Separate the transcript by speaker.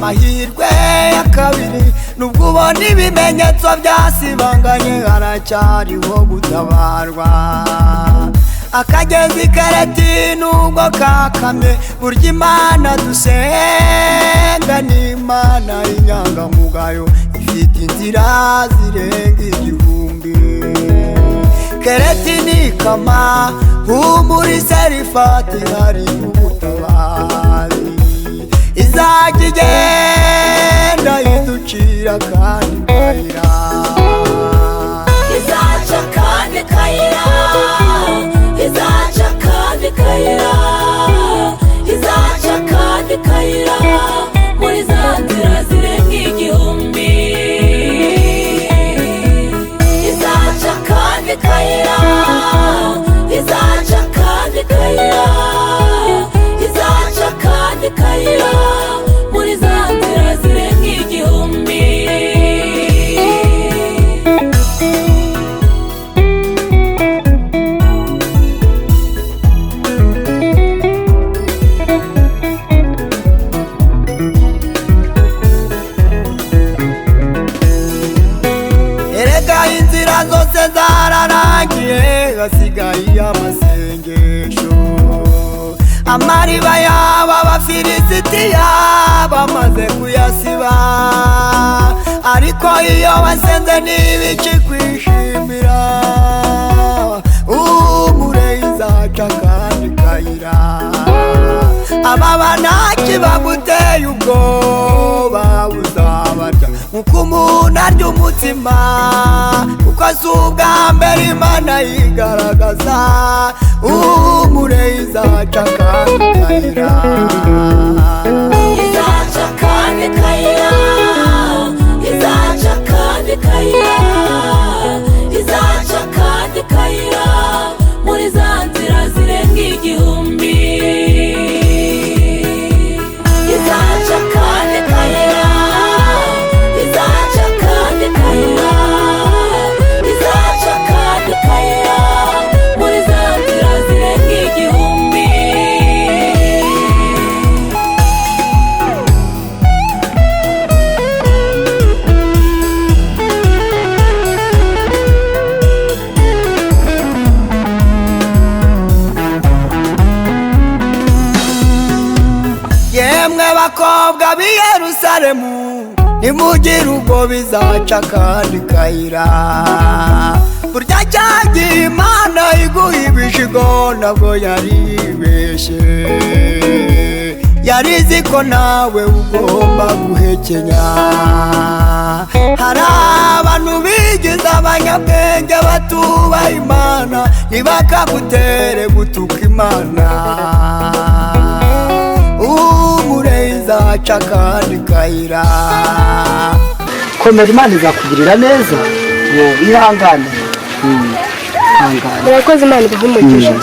Speaker 1: amahirwe ya kabiri nubwo ubona ibimenyetso byasibanganye haracyariho gutabarwa akagezi kareti nubwo kakamye burya Imana dusenga ni Imana y'inyangamugayo ifite inzira zirenga igihumbi kereti ni kama humuri serifati hari ubutabazi izajya igenda iducira kandi kayira
Speaker 2: izaca kandi kayira izaca kandi kayira izaca kandi kayira muri za nzira zirenga igihumbi izaca kandi kayira izaca kandi kayira izaca kandi kayira muri za nzira zirenga igihumbi
Speaker 1: inzira zose zararangiye hasigaye amasengesho amariba yaba abafilisitiya bamaze kuyasiba ariko iyo wasenze n'ibiki kwishimira umure izaca kandi kayira ababa ntaki baguteye ubwoba uzabarya nkuko umuntu arya umutima kuko si ubwa mbere Imana yigaragaza umure izaca kandi kayira
Speaker 2: izaca kandi kayira izaca kandi kayira izaca kandi kayira muri za nzira zirenga igihumbi izaca kandi kayira izaca kandi kayira izaca kandi kayira muri za nzira zirenga igihumbi
Speaker 1: yemwe bakobwa b'i Yerusalemu nimugire ubwo bizaca kandi kayira burya cyagiye Imana iguha ibishigo ntabwo yaribeshye yarizi ko nawe ugomba guhekenya hari abantu bigize abanyabwenge batubaha Imana ntibakagutere gutuka Imana umure izaca kandi kayira
Speaker 3: komera Imana izakugirira neza wowe ihangane
Speaker 4: murakoze Imana ibahe umugisha.